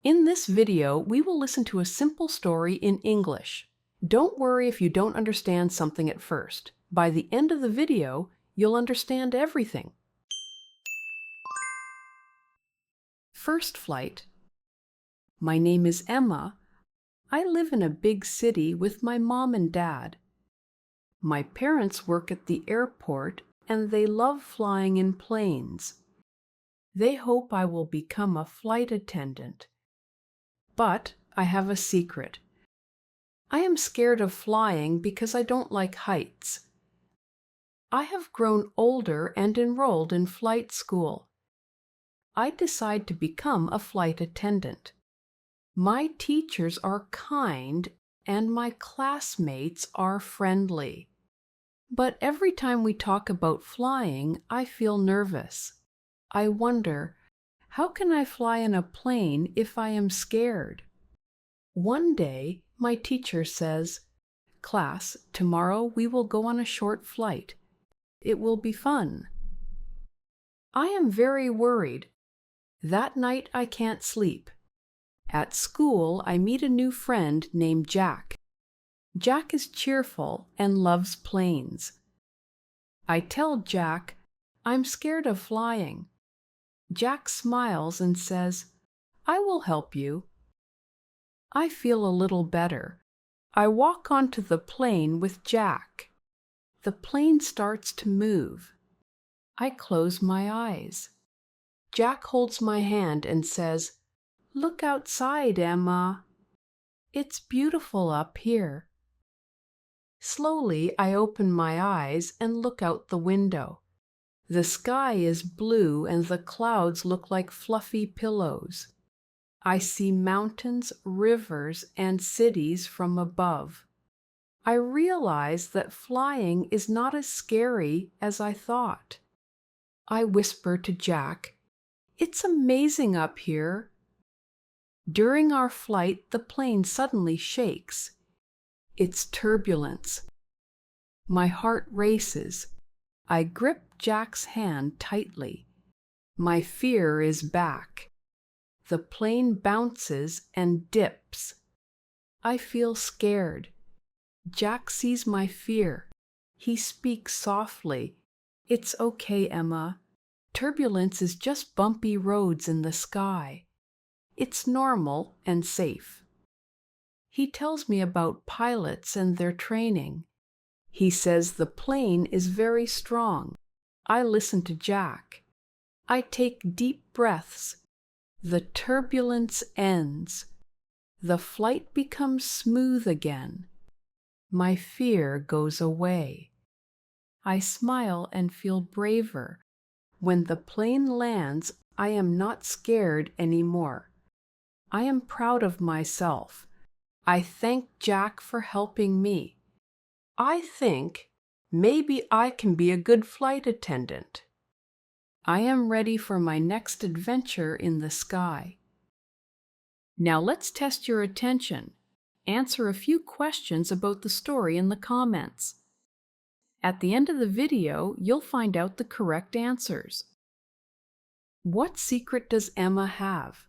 In this video, we will listen to a simple story in English. Don't worry if you don't understand something at first. By the end of the video, you'll understand everything. First flight. My name is Emma. I live in a big city with my mom and dad. My parents work at the airport and they love flying in planes. They hope I will become a flight attendant. But I have a secret. I am scared of flying because I don't like heights. I have grown older and enrolled in flight school. I decide to become a flight attendant. My teachers are kind and my classmates are friendly. But every time we talk about flying, I feel nervous. I wonder, how can I fly in a plane if I am scared? One day, my teacher says, "Class, tomorrow we will go on a short flight. It will be fun." I am very worried. That night I can't sleep. At school, I meet a new friend named Jack. Jack is cheerful and loves planes. I tell Jack, I'm scared of flying. Jack smiles and says, I will help you. I feel a little better. I walk onto the plane with Jack. The plane starts to move. I close my eyes. Jack holds my hand and says, Look outside, Emma. It's beautiful up here. Slowly, I open my eyes and look out the window. The sky is blue and the clouds look like fluffy pillows. I see mountains, rivers, and cities from above. I realize that flying is not as scary as I thought. I whisper to Jack, It's amazing up here. During our flight, the plane suddenly shakes. It's turbulence. My heart races. I grip Jack's hand tightly. My fear is back. The plane bounces and dips. I feel scared. Jack sees my fear. He speaks softly. It's okay, Emma. Turbulence is just bumpy roads in the sky. It's normal and safe. He tells me about pilots and their training. He says the plane is very strong. I listen to Jack. I take deep breaths. The turbulence ends. The flight becomes smooth again. My fear goes away. I smile and feel braver. When the plane lands, I am not scared anymore. I am proud of myself. I thank Jack for helping me. I think maybe I can be a good flight attendant. I am ready for my next adventure in the sky. Now let's test your attention. Answer a few questions about the story in the comments. At the end of the video, you'll find out the correct answers. What secret does Emma have?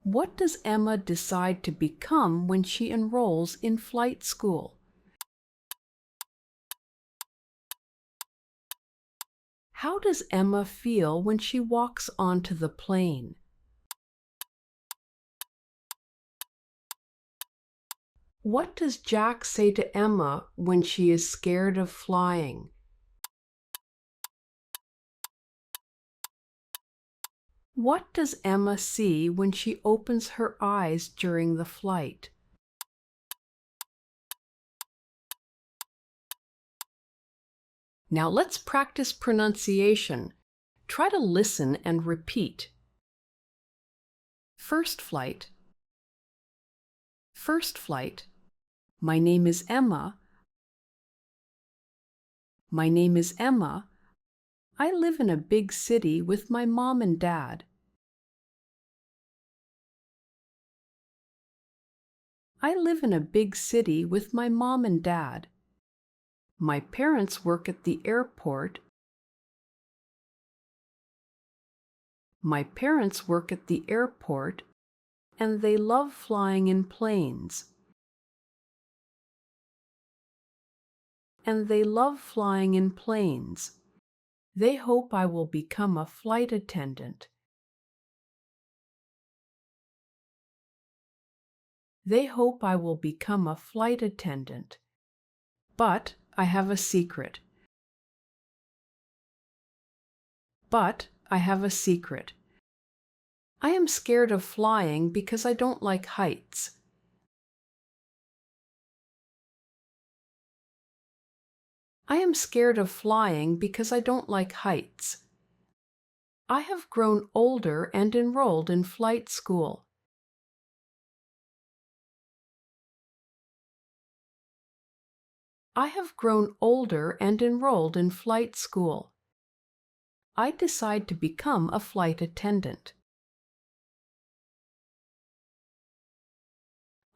What does Emma decide to become when she enrolls in flight school? How does Emma feel when she walks onto the plane? What does Jack say to Emma when she is scared of flying? What does Emma see when she opens her eyes during the flight? Now let's practice pronunciation. Try to listen and repeat. First flight. First flight. My name is Emma. My name is Emma. I live in a big city with my mom and dad. I live in a big city with my mom and dad. My parents work at the airport My parents work at the airport, and they love flying in planes. And they love flying in planes. They hope I will become a flight attendant. They hope I will become a flight attendant. But I have a secret. But I have a secret. I am scared of flying because I don't like heights. I am scared of flying because I don't like heights. I have grown older and enrolled in flight school. I have grown older and enrolled in flight school. I decide to become a flight attendant.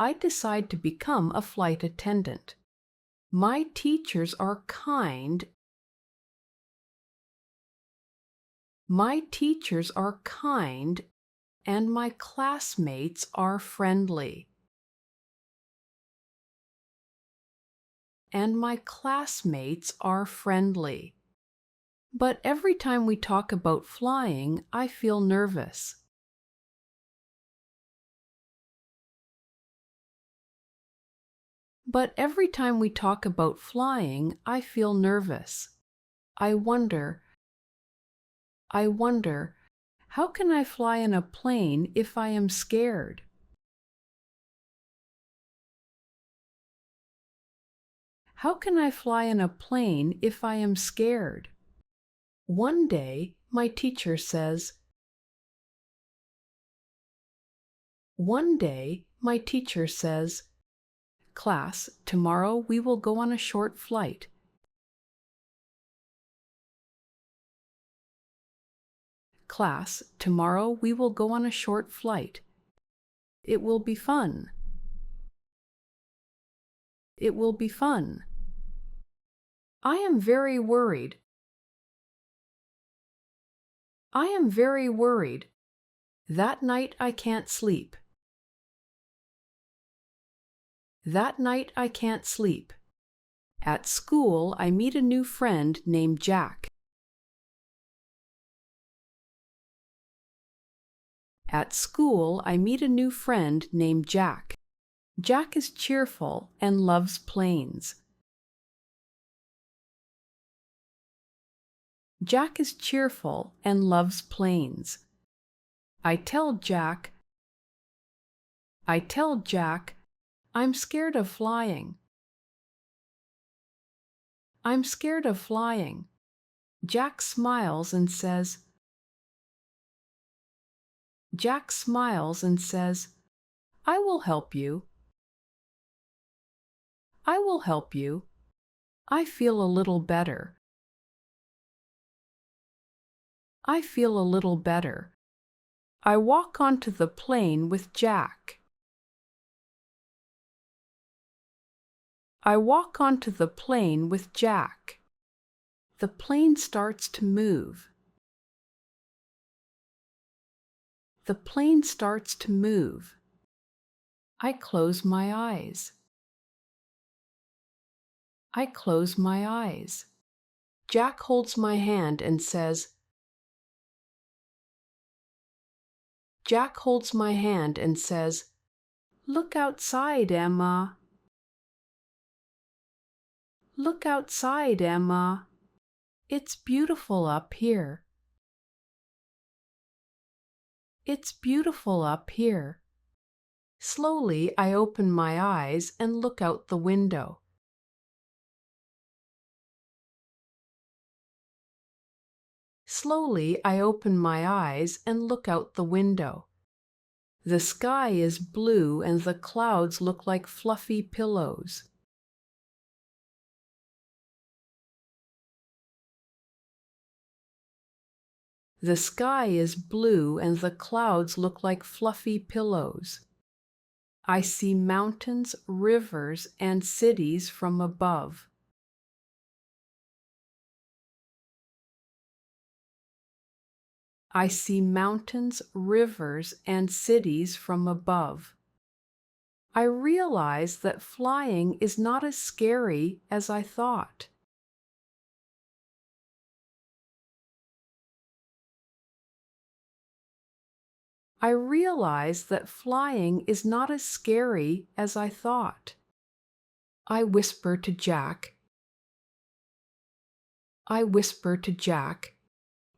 I decide to become a flight attendant. My teachers are kind. My teachers are kind, and my classmates are friendly. And my classmates are friendly. But every time we talk about flying, I feel nervous. But every time we talk about flying, I feel nervous. I wonder, how can I fly in a plane if I am scared? How can I fly in a plane if I am scared? One day, my teacher says, "Class, tomorrow we will go on a short flight." Class, tomorrow we will go on a short flight. It will be fun. It will be fun. I am very worried. I am very worried. That night I can't sleep. That night I can't sleep. At school I meet a new friend named Jack. At school I meet a new friend named Jack. Jack is cheerful and loves planes. Jack is cheerful and loves planes. I tell Jack, I'm scared of flying. I'm scared of flying. Jack smiles and says, I will help you. I will help you. I feel a little better. I feel a little better. I walk onto the plane with Jack. I walk onto the plane with Jack. The plane starts to move. The plane starts to move. I close my eyes. I close my eyes. Jack holds my hand and says, "Look outside, Emma. Look outside, Emma. It's beautiful up here. It's beautiful up here." Slowly, I open my eyes and look out the window. Slowly, I open my eyes and look out the window. The sky is blue and the clouds look like fluffy pillows. The sky is blue and the clouds look like fluffy pillows. I see mountains, rivers, and cities from above. I see mountains, rivers, and cities from above. I realize that flying is not as scary as I thought. I realize that flying is not as scary as I thought. I whisper to Jack. I whisper to Jack,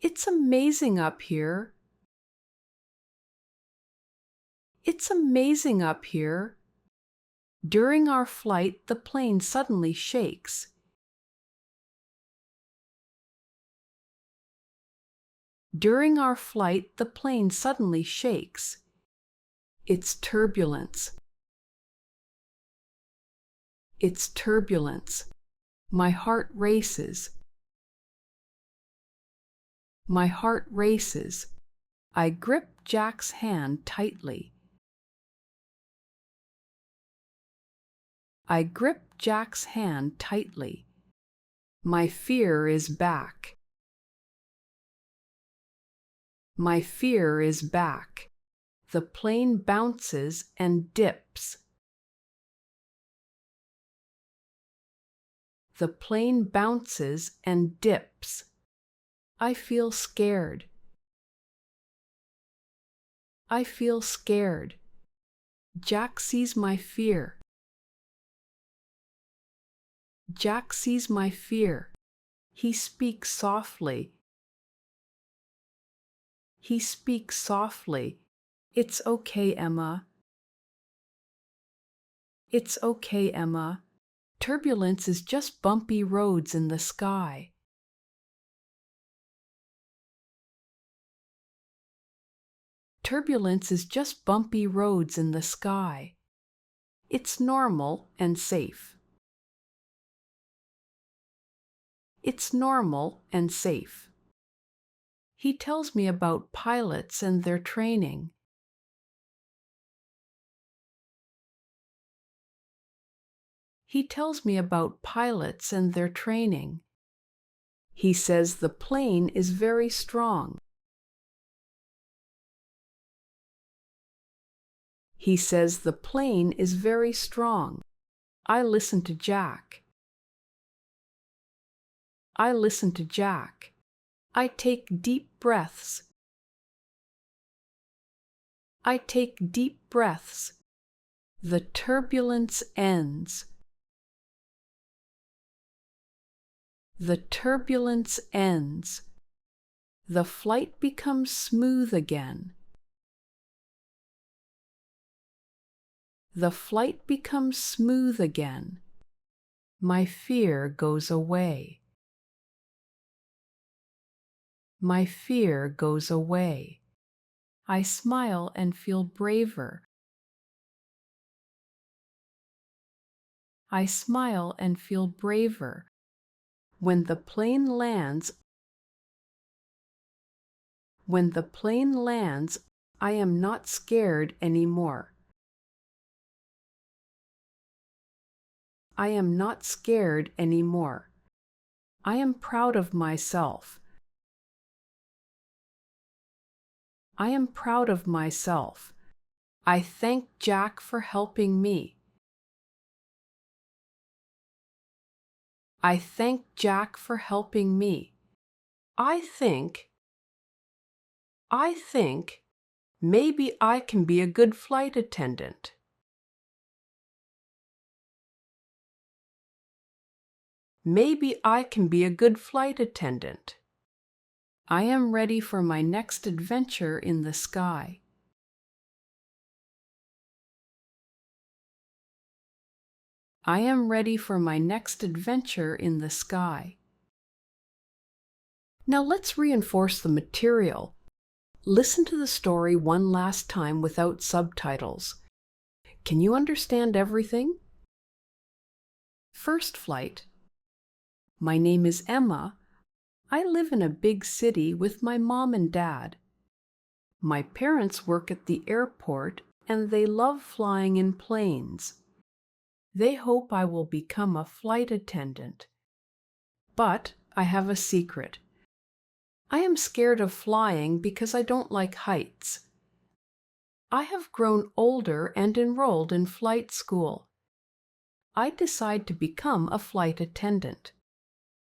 "It's amazing up here. It's amazing up here." During our flight, the plane suddenly shakes. During our flight, the plane suddenly shakes. It's turbulence. It's turbulence. My heart races. My heart races. I grip Jack's hand tightly. I grip Jack's hand tightly. My fear is back. My fear is back. The plane bounces and dips. The plane bounces and dips. I feel scared. I feel scared. Jack sees my fear. Jack sees my fear. He speaks softly. He speaks softly. "It's okay, Emma. It's okay, Emma. Turbulence is just bumpy roads in the sky." Turbulence is just bumpy roads in the sky. It's normal and safe. It's normal and safe. He tells me about pilots and their training. He tells me about pilots and their training. He says the plane is very strong. He says the plane is very strong. I listen to Jack. I listen to Jack. I take deep breaths. I take deep breaths. The turbulence ends. The turbulence ends. The flight becomes smooth again. The flight becomes smooth again. My fear goes away. My fear goes away. I smile and feel braver. I smile and feel braver. When the plane lands, I am not scared anymore. I am not scared anymore. I am proud of myself. I am proud of myself. I thank Jack for helping me. I thank Jack for helping me. I think maybe I can be a good flight attendant. Maybe I can be a good flight attendant. I am ready for my next adventure in the sky. I am ready for my next adventure in the sky. Now let's reinforce the material. Listen to the story one last time without subtitles. Can you understand everything? First flight. My name is Emma. I live in a big city with my mom and dad. My parents work at the airport and they love flying in planes. They hope I will become a flight attendant. But I have a secret. I am scared of flying because I don't like heights. I have grown older and enrolled in flight school. I decide to become a flight attendant.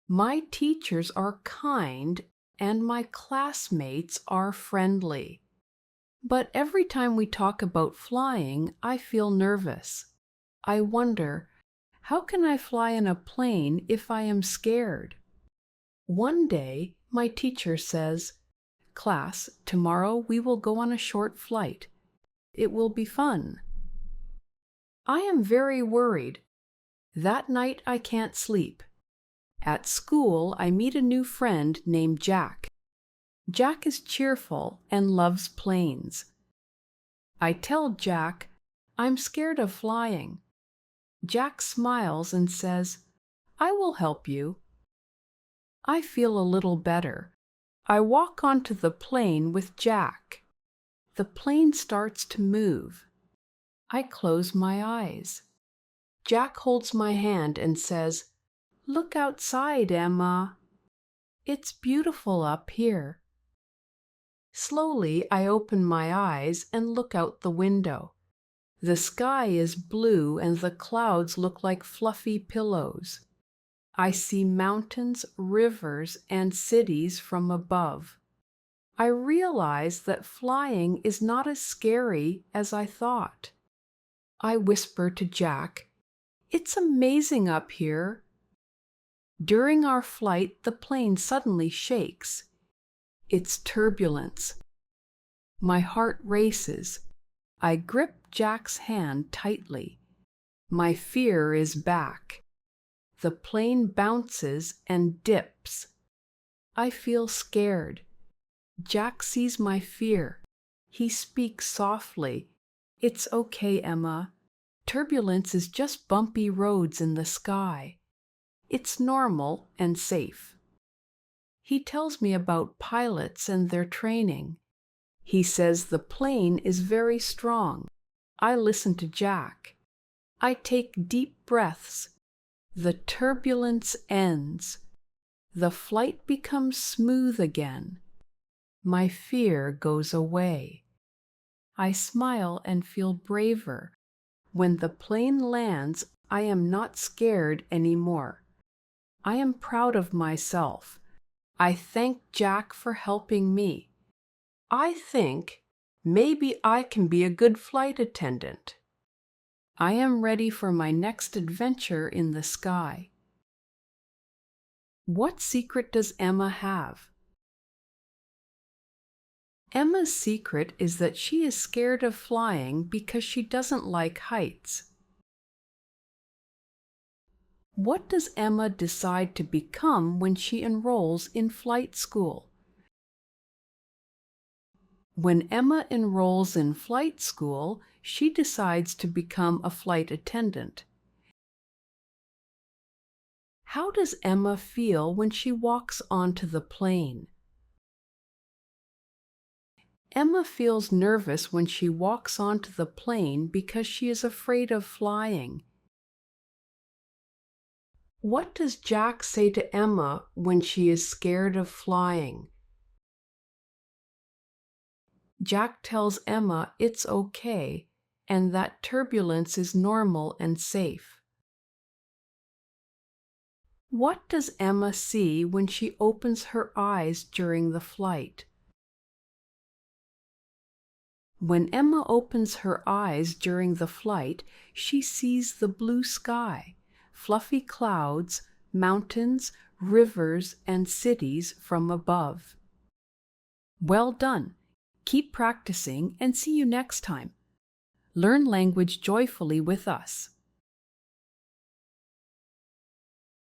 My teachers are kind and my classmates are friendly. But every time we talk about flying, I feel nervous. I wonder, how can I fly in a plane if I am scared? One day, my teacher says, "Class, tomorrow we will go on a short flight. It will be fun." I am very worried. That night I can't sleep. At school, I meet a new friend named Jack. Jack is cheerful and loves planes. I tell Jack, I'm scared of flying. Jack smiles and says, I will help you. I feel a little better. I walk onto the plane with Jack. The plane starts to move. I close my eyes. Jack holds my hand and says, Look outside, Emma. It's beautiful up here. Slowly, I open my eyes and look out the window. The sky is blue and the clouds look like fluffy pillows. I see mountains, rivers, and cities from above. I realize that flying is not as scary as I thought. I whisper to Jack, It's amazing up here. During our flight, the plane suddenly shakes. It's turbulence. My heart races. I grip Jack's hand tightly. My fear is back. The plane bounces and dips. I feel scared. Jack sees my fear. He speaks softly. It's okay, Emma. Turbulence is just bumpy roads in the sky. It's normal and safe. He tells me about pilots and their training. He says the plane is very strong. I listen to Jack. I take deep breaths. The turbulence ends. The flight becomes smooth again. My fear goes away. I smile and feel braver. When the plane lands, I am not scared anymore. I am proud of myself. I thank Jack for helping me. I think maybe I can be a good flight attendant. I am ready for my next adventure in the sky. What secret does Emma have? Emma's secret is that she is scared of flying because she doesn't like heights. What does Emma decide to become when she enrolls in flight school? When Emma enrolls in flight school, she decides to become a flight attendant. How does Emma feel when she walks onto the plane? Emma feels nervous when she walks onto the plane because she is afraid of flying. What does Jack say to Emma when she is scared of flying? Jack tells Emma it's okay and that turbulence is normal and safe. What does Emma see when she opens her eyes during the flight? When Emma opens her eyes during the flight, she sees the blue sky, fluffy clouds, mountains, rivers, and cities from above. Well done! Keep practicing and see you next time. Learn language joyfully with us.